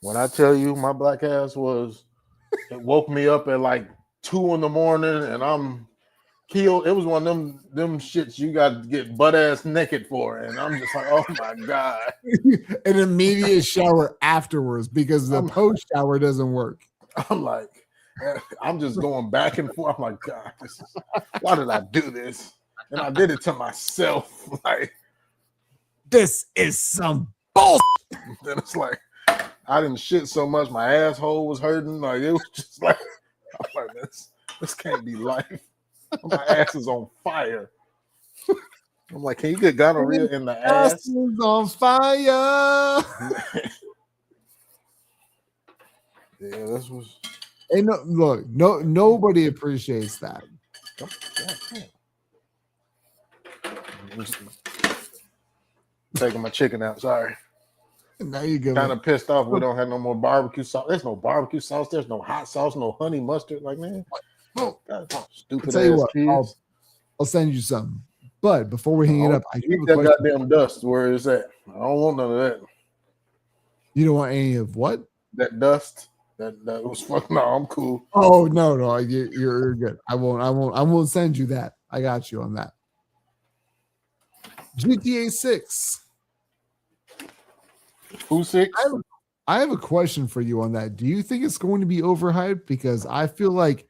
When I tell you my black ass it woke me up at like 2 a.m. and I'm killed. It was one of them shits you got to get butt ass naked for. And I'm just like, oh my God. An immediate shower afterwards because the post shower doesn't work. I'm like, I'm just going back and forth. I'm like, God, why did I do this? And I did it to myself. Like, this is some bullshit. Then it's like, I didn't shit so much. My asshole was hurting. Like, it was just like, I'm like, this can't be life. My ass is on fire. I'm like, can you get gonorrhea in the ass? Is on fire. Yeah, this was. And nobody appreciates that. Taking my chicken out. Sorry. Now you go. Kind of pissed off. We don't have no more barbecue sauce. There's no barbecue sauce. There's no hot sauce. No honey mustard. Like, man, stupid ass kids. I'll send you some. But before we hang it up, I keep that goddamn dust. Where is that? I don't want none of that. You don't want any of what? That dust. That was fucking. No, I'm cool. Oh no, you're good. I won't send you that. I got you on that. GTA 6. Who's 6? I have a question for you on that. Do you think it's going to be overhyped? Because I feel like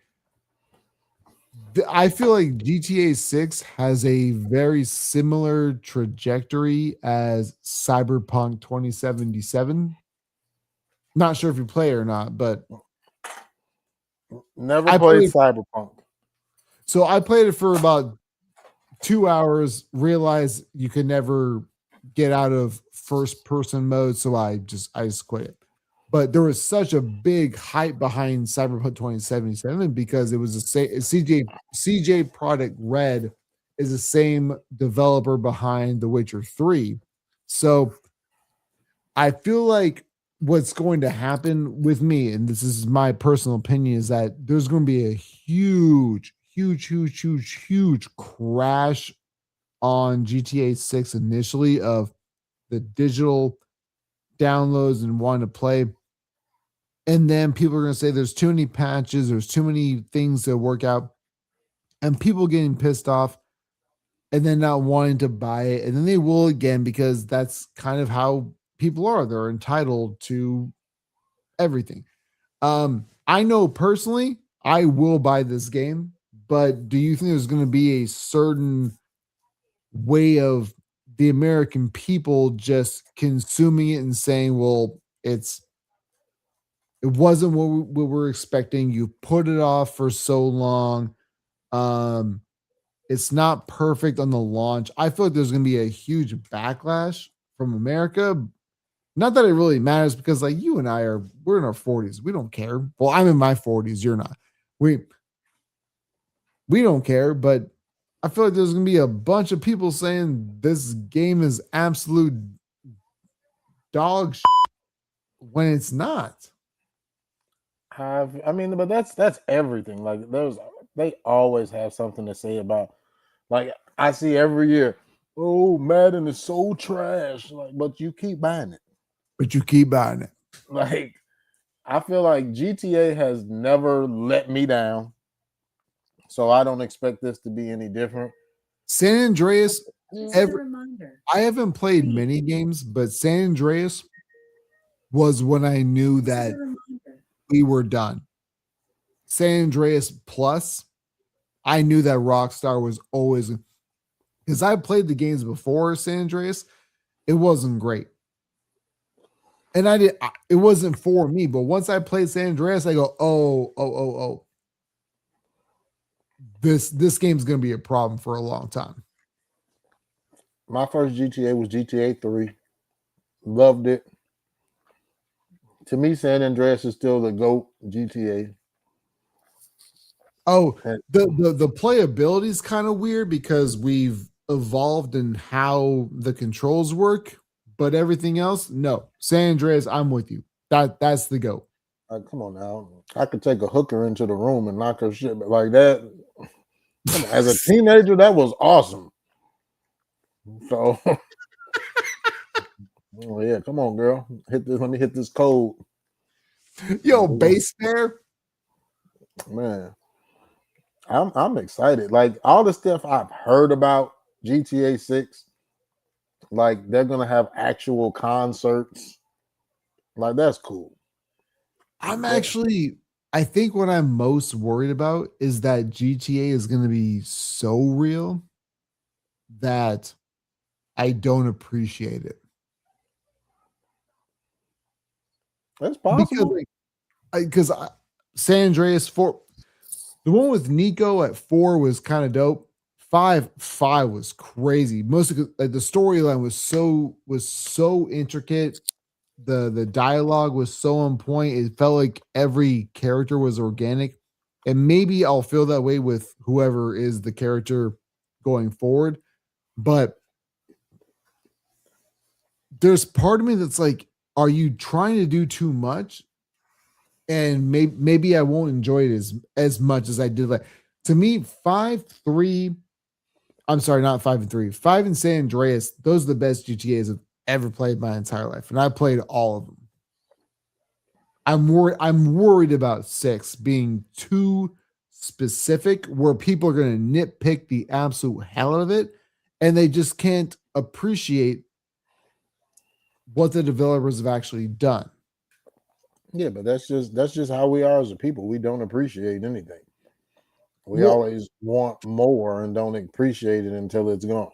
GTA 6 has a very similar trajectory as Cyberpunk 2077. Not sure if you play or not, but never played Cyberpunk. So I played it for about 2 hours, realized you could never get out of first person mode, so I just quit it. But there was such a big hype behind Cyberpunk 2077 because it was CJ Product Red is the same developer behind The Witcher 3. So I feel like what's going to happen with me, and this is my personal opinion, is that there's going to be a huge crash on GTA 6 initially of the digital downloads and want to play. And then people are going to say there's too many patches, there's too many things to work out, and people getting pissed off and then not wanting to buy it. And then they will again, because that's kind of how people are. They're entitled to everything. I know personally, I will buy this game, but do you think there's going to be a certain way of the American people just consuming it and saying, well, it wasn't what we were expecting. You put it off for so long. It's not perfect on the launch. I feel like there's going to be a huge backlash from America. Not that it really matters, because like you and we're in our 40s. We don't care. Well, I'm in my 40s. You're not. We don't care, but I feel like there's going to be a bunch of people saying this game is absolute dog shit when it's not. But that's everything. Like they always have something to say about. Like I see every year, oh, Madden is so trash. Like, but you keep buying it. Like, I feel like GTA has never let me down, so I don't expect this to be any different. San Andreas. I haven't played many games, but San Andreas was when I knew that we were done. San Andreas Plus I knew that Rockstar was always, because I played the games before San Andreas, it wasn't great. And it wasn't for me, but once I played San Andreas, I go, oh. This game's gonna be a problem for a long time. My first GTA was GTA 3. Loved it. To me, San Andreas is still the GOAT GTA. Oh, And the playability is kind of weird because we've evolved in how the controls work, but everything else, no. San Andreas, I'm with you. That's the GOAT. come on now. I could take a hooker into the room and knock her shit like that. Come on, as a teenager, that was awesome. So, oh yeah, come on, girl. Hit this. Let me hit this code. Yo, base bear. Man, I'm excited. Like all the stuff I've heard about GTA 6, like they're gonna have actual concerts. Like that's cool. I think what I'm most worried about is that GTA is going to be so real that I don't appreciate it. That's possible. Because San Andreas 4, the one with Nico at 4 was kind of dope. 5 was crazy. Mostly like the storyline was so intricate. The dialogue was so on point. It felt like every character was organic. And maybe I'll feel that way with whoever is the character going forward. But there's part of me that's like, are you trying to do too much? And maybe I won't enjoy it as much as I did. Like to me, 5-3. I'm sorry, not 5 and 3. 5 and San Andreas. Those are the best GTAs I've ever played my entire life, and I played all of them. I'm worried about 6 being too specific, where people are going to nitpick the absolute hell out of it, and they just can't appreciate what the developers have actually done. Yeah, but that's just how we are as a people. We don't appreciate anything. We Well, always want more and don't appreciate it until it's gone.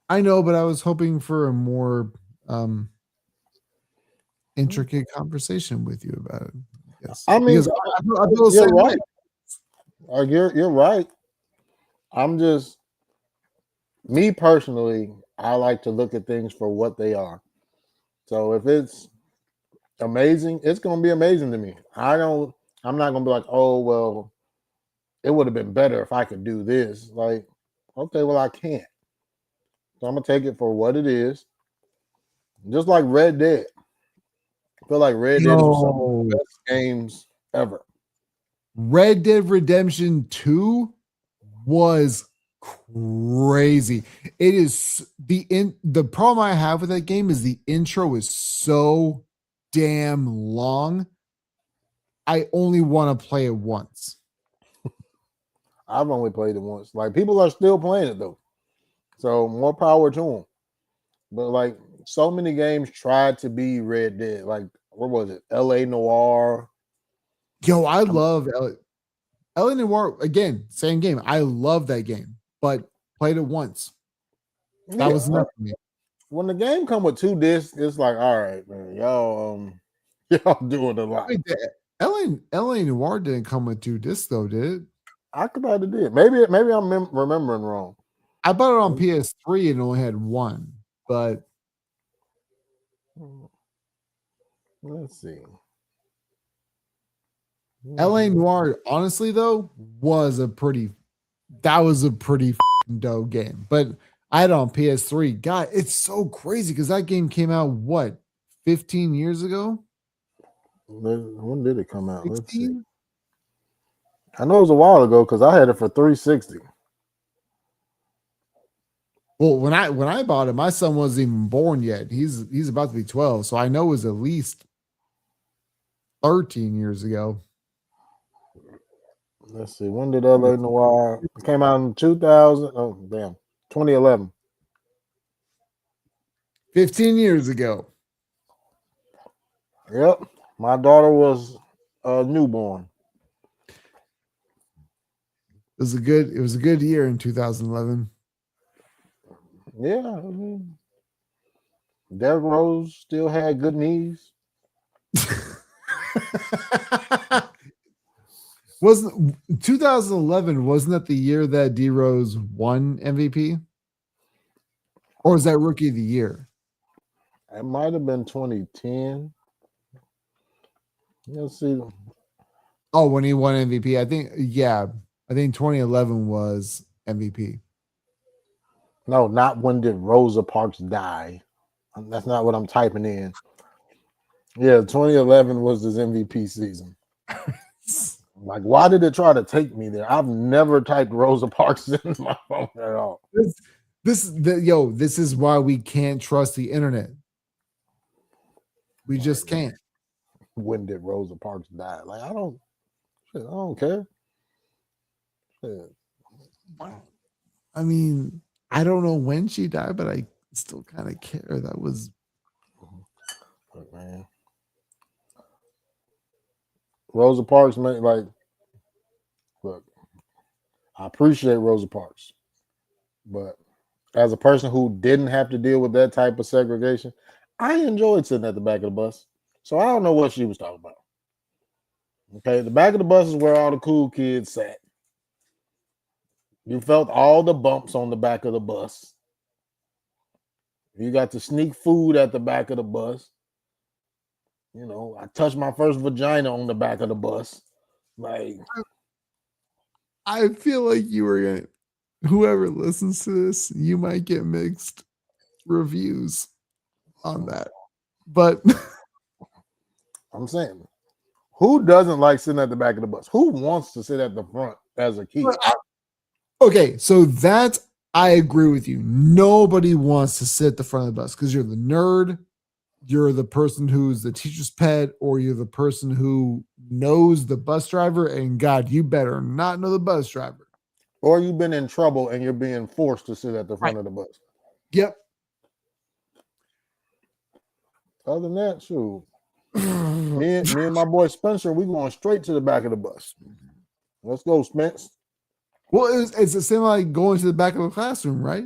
I know, but I was hoping for a more intricate conversation with you about it. Yes, I mean, because I feel the you're same way. right. You're right. I'm just me personally. I like to look at things for what they are. So if it's amazing, it's gonna be amazing to me. I'm not gonna be like, oh well, it would have been better if I could do this. Like, okay, well I can't. So I'm gonna take it for what it is. Just like Red Dead. I feel like Red Dead is some of Yo, the best games ever. Red Dead Redemption 2 was crazy. It is the problem I have with that game is the intro is so damn long. I only want to play it once. I've only played it once. Like people are still playing it though. So more power to them. But like so many games tried to be Red Dead. Like what was it? LA Noir. Yo, I love LA Noire again, same game. I love that game, but played it once. That Yeah. was enough for me. When the game come with 2 discs, it's like, all right, man, y'all y'all doing a lot. Wait, LA Noire didn't come with 2 discs though, did it? I could have did. Maybe I'm remembering wrong. I bought it on PS3 and only had 1, but Let's see. LA Noire, honestly though, was a pretty dope game. But I had it on PS3. God, it's so crazy because that game came out what 15 years ago? When did it come out? 16? Let's see. I know it was a while ago because I had it for 360. Well, when I bought it, my son wasn't even born yet. He's about to be 12, so I know it was at least 13 years ago. Let's see. When did LA Noir it came out in 2000? Oh, damn. 2011. 15 years ago. Yep. My daughter was a newborn. It was a good year in 2011. Yeah, I mean, Derrick Rose still had good knees. Wasn't 2011? Wasn't that the year that D Rose won MVP, or is that Rookie of the Year? It might have been 2010. Let's see. Oh, when he won MVP, I think. Yeah, I think 2011 was MVP. No, not when did Rosa Parks die. That's not what I'm typing in. Yeah, 2011 was his MVP season. Like, why did it try to take me there? I've never typed Rosa Parks in my phone at all. This is why we can't trust the internet. We just can't. When did Rosa Parks die? Like, I don't care. Shit. I mean, I don't know when she died, but I still kind of care. That was, Look, man. Rosa Parks, man, like, look, I appreciate Rosa Parks, but as a person who didn't have to deal with that type of segregation, I enjoyed sitting at the back of the bus. So I don't know what she was talking about. Okay, the back of the bus is where all the cool kids sat. You felt all the bumps on the back of the bus. You got to sneak food at the back of the bus. You know, I touched my first vagina on the back of the bus. Like, I feel like you were going to, whoever listens to this, you might get mixed reviews on that. But I'm saying, who doesn't like sitting at the back of the bus? Who wants to sit at the front as a kid? Okay, so that I agree with you. Nobody wants to sit at the front of the bus because you're the nerd, you're the person who's the teacher's pet, or you're the person who knows the bus driver. And God, you better not know the bus driver. Or you've been in trouble and you're being forced to sit at the front of the bus. Yep. Other than that, shoot. me and my boy Spencer, we going straight to the back of the bus. Let's go, Spence. Well, it's the same like going to the back of a classroom, right?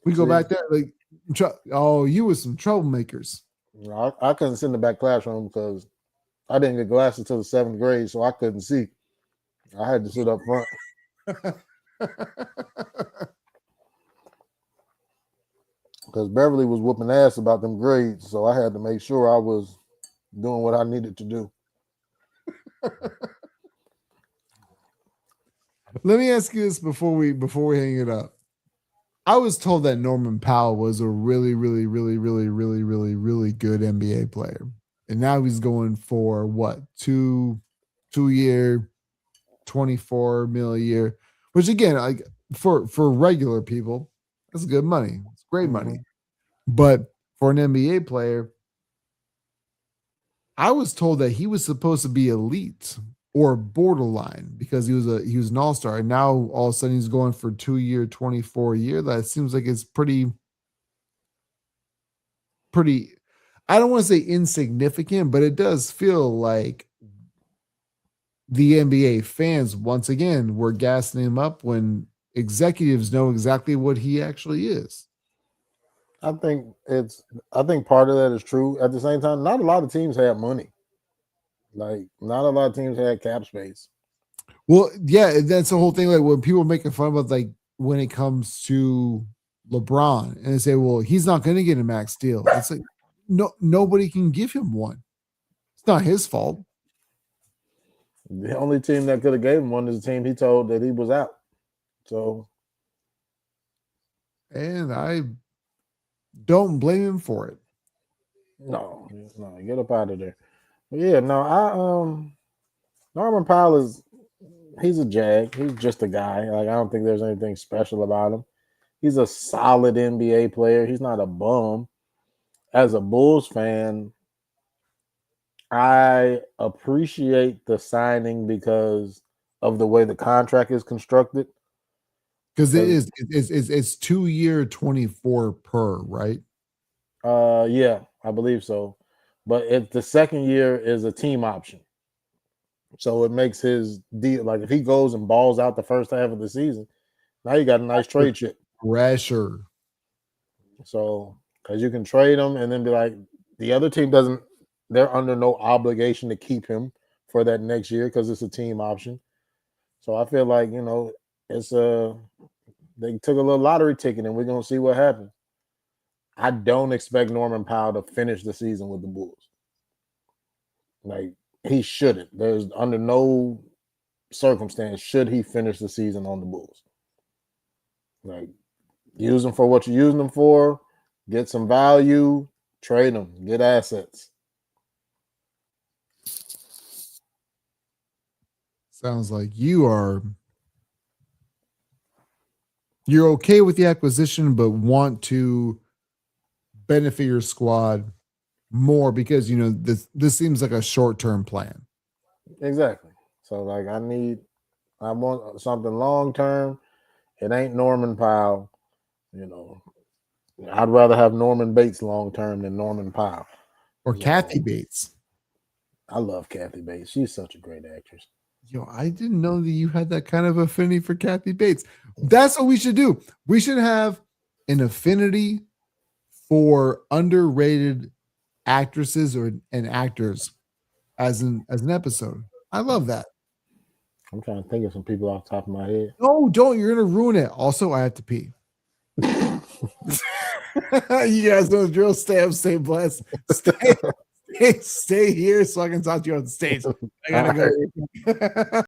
We go back there like, you with some troublemakers. I couldn't sit in the back classroom because I didn't get glasses until the 7th grade, so I couldn't see. I had to sit up front. Because Beverly was whooping ass about them grades, so I had to make sure I was doing what I needed to do. Let me ask you this before we hang it up. I was told that Norman Powell was a really, really, really, really, really, really, really good NBA player, and now he's going for what 2-year, $24 million a year, which again, like for regular people, that's good money. It's great money, but for an NBA player, I was told that he was supposed to be elite or borderline because he was an all-star. And now all of a sudden he's going for 2-year, 24 a year. That seems like it's pretty, I don't want to say insignificant, but it does feel like the NBA fans, once again, were gassing him up when executives know exactly what he actually is. I think part of that is true. At the same time, not a lot of teams have money. Like, not a lot of teams had cap space. Well, yeah, that's the whole thing. Like when people are making fun about like when it comes to LeBron and they say, well, he's not going to get a max deal. It's like, nobody can give him one. It's not his fault. The only team that could have gave him one is the team he told that he was out. So, and I don't blame him for it. No, get up out of there. But yeah, no, Norman Powell he's a jag. He's just a guy. Like, I don't think there's anything special about him. He's a solid NBA player. He's not a bum. As a Bulls fan, I appreciate the signing because of the way the contract is constructed. Because it's 2-year, 24 per, right? Yeah, I believe so. But the second year is a team option. So it makes his deal like if he goes and balls out the first half of the season, now you got a nice trade chip. Pressure. So because you can trade him and then be like, the other team doesn't, they're under no obligation to keep him for that next year because it's a team option. So I feel like, it's they took a little lottery ticket and we're gonna see what happens. I don't expect Norman Powell to finish the season with the Bulls. Like he shouldn't. There's under no circumstance should he finish the season on the Bulls. Like use them for what you're using them for, get some value, trade them, get assets. Sounds like you're okay with the acquisition, but want to benefit your squad more because this seems like a short-term plan. Exactly. So like I want something long term. It ain't Norman Powell. I'd rather have Norman Bates long term than Norman Powell. Or Kathy Bates. I love Kathy Bates. She's such a great actress. Yo, I didn't know that you had that kind of affinity for Kathy Bates. That's what we should do. We should have an affinity for underrated actresses and actors as an episode. I love that. I'm trying to think of some people off the top of my head. No, don't. You're gonna ruin it. Also, I have to pee. You guys know the drill. Stay up, stay blessed. Stay here so I can talk to you on the stage. I gotta go.